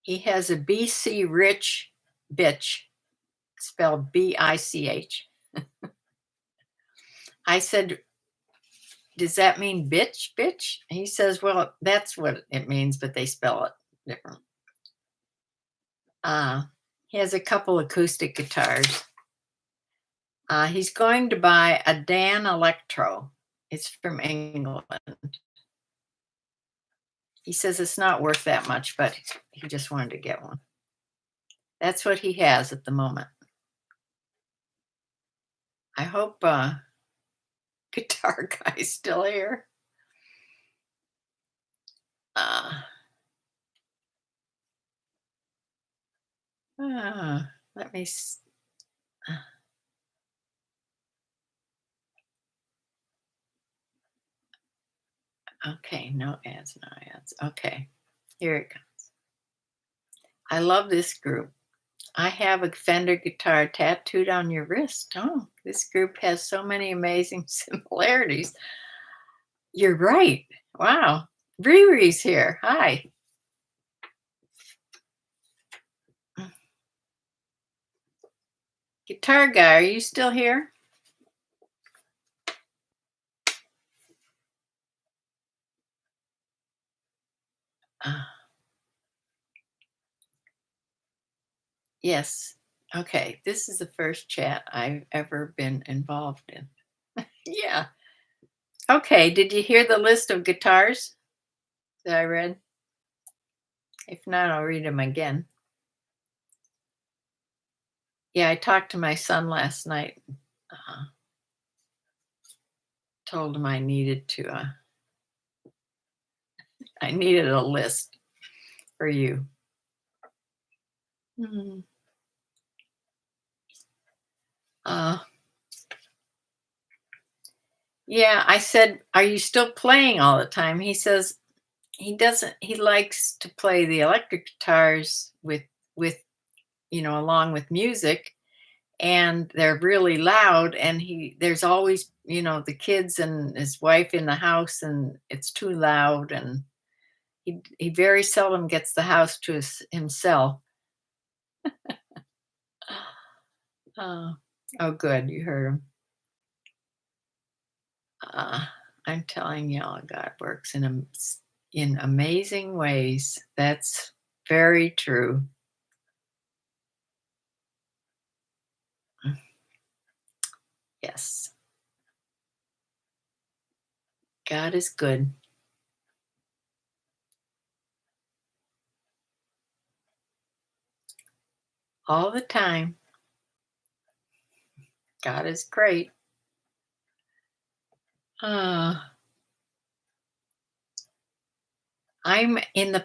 He has a BC Rich Bitch, spelled B-I-C-H. I said, "Does that mean bitch, bitch?" He says, "Well, that's what it means, but they spell it different." Uh, he has a couple acoustic guitars. He's going to buy a Dan Electro. It's from England. He says it's not worth that much, but he just wanted to get one. That's what he has at the moment. I hope Guitar Guy's still here. Uh, let me. Okay, no ads, no ads. Okay, here it comes. I love this group. I have a Fender guitar tattooed on your wrist. Oh, this group has so many amazing similarities. You're right. Wow. Riri's here. Hi. Guitar Guy, are you still here? Uh, yes. Okay. This is the first chat I've ever been involved in. Yeah. Okay. Did you hear the list of guitars that I read? If not, I'll read them again. Yeah, I talked to my son last night. Told him I needed a list for you. Mhm. Uh, yeah, I said, "Are you still playing all the time?" He says he doesn't. He likes to play the electric guitars with along with music, and they're really loud. And there's always the kids and his wife in the house, and it's too loud. And he very seldom gets the house to himself. Oh, oh, good, you heard him. Uh, I'm telling y'all, God works in amazing ways. That's very true. Yes, God is good all the time. God is great. Uh, I'm in the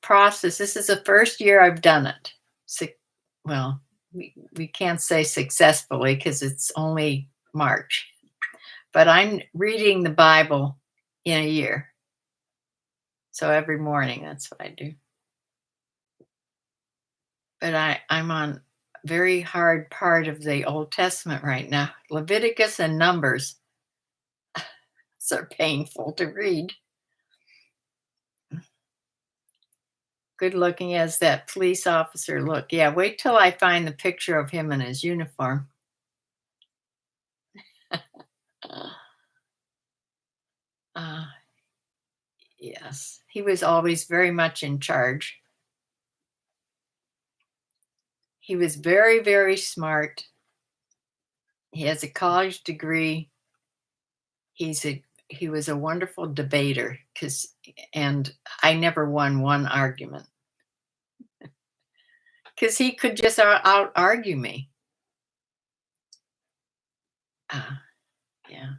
process. This is the first year I've done it. Well, we can't say successfully because it's only March, but I'm reading the Bible in a year. So every morning, that's what I do. But I'm on a very hard part of the Old Testament right now. Leviticus and Numbers are painful to read. Good looking as that police officer look. Yeah, wait till I find the picture of him in his uniform. Uh, yes, he was always very much in charge. He was very, very smart. He has a college degree. He was a wonderful debater and I never won one argument because he could just out argue me. Yeah.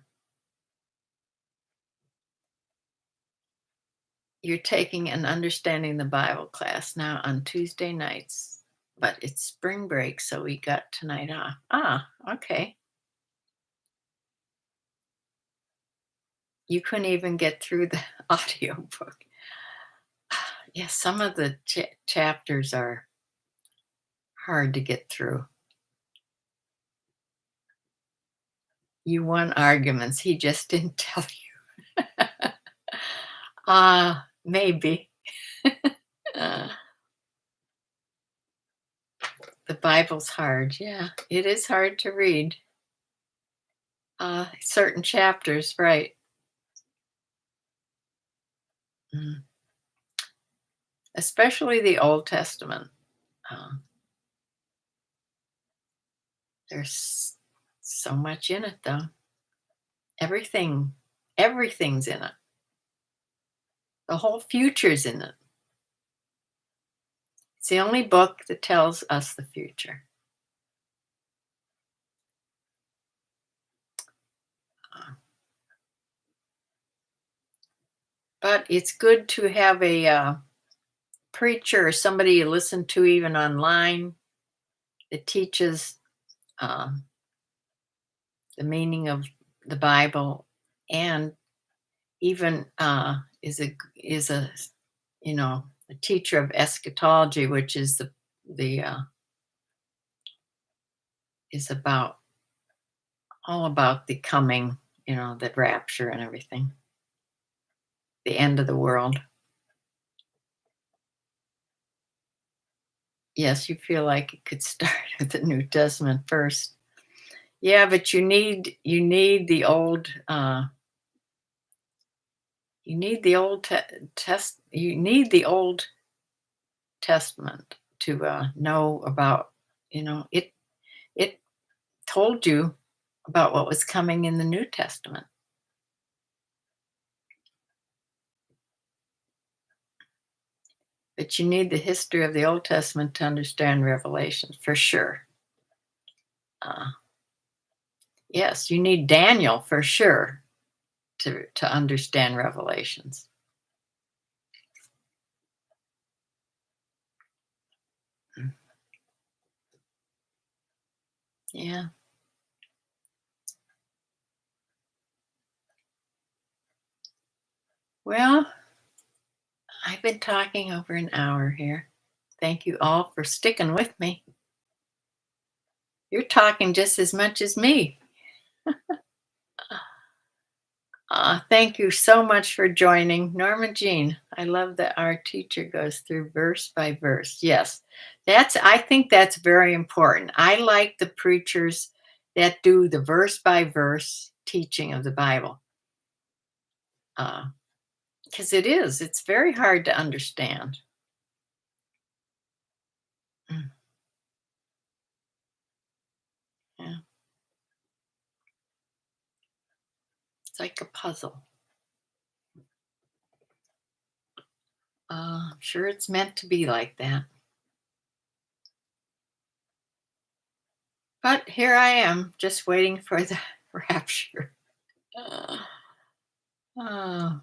You're taking an understanding the Bible class now on Tuesday nights, but it's spring break, so we got tonight off. Okay. You couldn't even get through the audiobook. Yes, some of the chapters are hard to get through. You won arguments. He just didn't tell you. Maybe. Uh, the Bible's hard. Yeah, it is hard to read. Certain chapters, right. Mm. Especially the Old Testament. Um, there's so much in it, though. Everything, everything's in it. The whole future's in it. It's the only book that tells us the future. Uh, but it's good to have a preacher or somebody you listen to even online that teaches um, the meaning of the Bible, and even is a a teacher of eschatology, which is the is about all about the coming, the rapture and everything, the end of the world. Yes, you feel like it could start with the New Testament first. Yeah, but you need the old you need the old test you need the Old Testament to know about, it told you about what was coming in the New Testament. But you need the history of the Old Testament to understand Revelation for sure. Uh, yes, you need Daniel for sure to understand Revelations. Mm. Yeah. Well, I've been talking over an hour here. Thank you all for sticking with me. You're talking just as much as me. Thank you so much for joining. Norma Jean, I love that our teacher goes through verse by verse. Yes, I think that's very important. I like the preachers that do the verse by verse teaching of the Bible. Because it's very hard to understand. Mm, yeah, it's like a puzzle. I'm sure it's meant to be like that. But here I am, just waiting for the rapture. Uh, oh,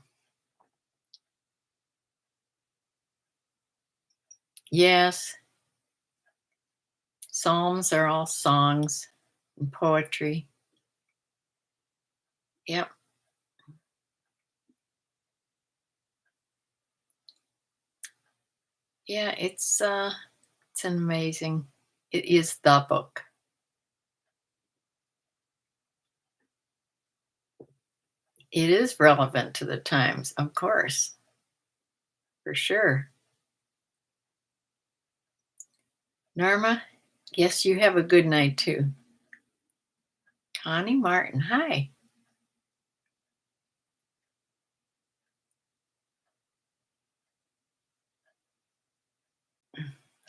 yes, Psalms are all songs and poetry. Yep. Yeah, it's an amazing. It is the book. It is relevant to the times, of course, for sure. Norma, yes, you have a good night too. Connie Martin, hi.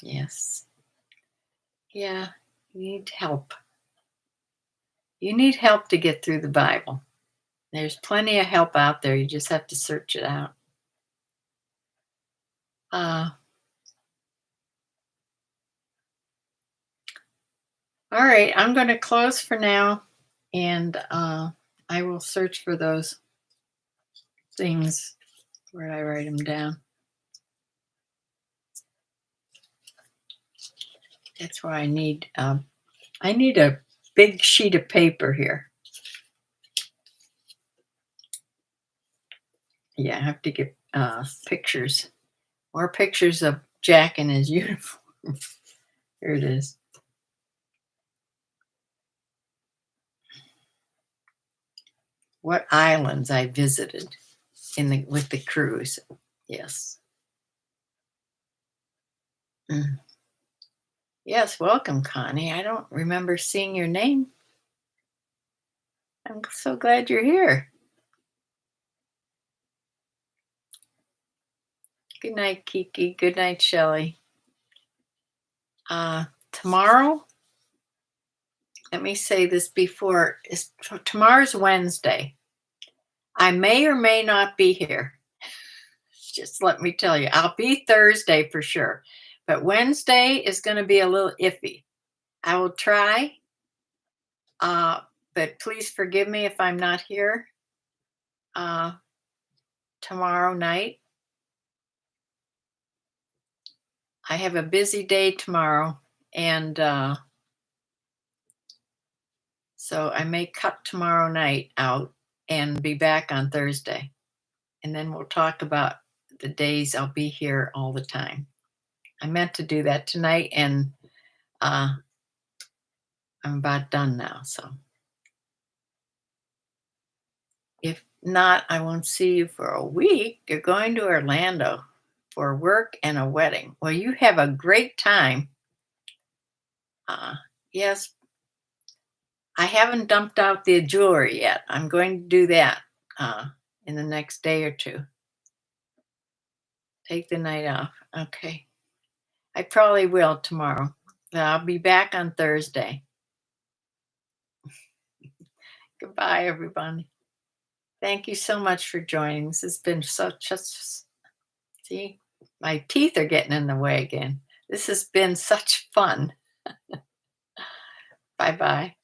Yes. Yeah, you need help. You need help to get through the Bible. There's plenty of help out there. You just have to search it out. Uh, all right, I'm going to close for now, and I will search for those things where I write them down. That's why I need a big sheet of paper here. Yeah, I have to get pictures, more pictures of Jack in his uniform. Here it is. what islands I visited with the cruise. Yes. Mm. Yes, welcome, Connie. I don't remember seeing your name. I'm so glad you're here. Good night, Kiki. Good night, Shelley. Tomorrow, let me say this before, tomorrow's Wednesday. I may or may not be here. Just let me tell you, I'll be Thursday for sure. But Wednesday is going to be a little iffy. I will try, but please forgive me if I'm not here uh, tomorrow night. I have a busy day tomorrow, and so I may cut tomorrow night out and be back on Thursday. And then we'll talk about the days I'll be here all the time. I meant to do that tonight, and I'm about done now. So if not, I won't see you for a week. You're going to Orlando for work and a wedding. Well, you have a great time. Yes, I haven't dumped out the jewelry yet. I'm going to do that in the next day or two. Take the night off. Okay. I probably will tomorrow. I'll be back on Thursday. Goodbye, everybody. Thank you so much for joining. This has been see, my teeth are getting in the way again. This has been such fun. Bye bye.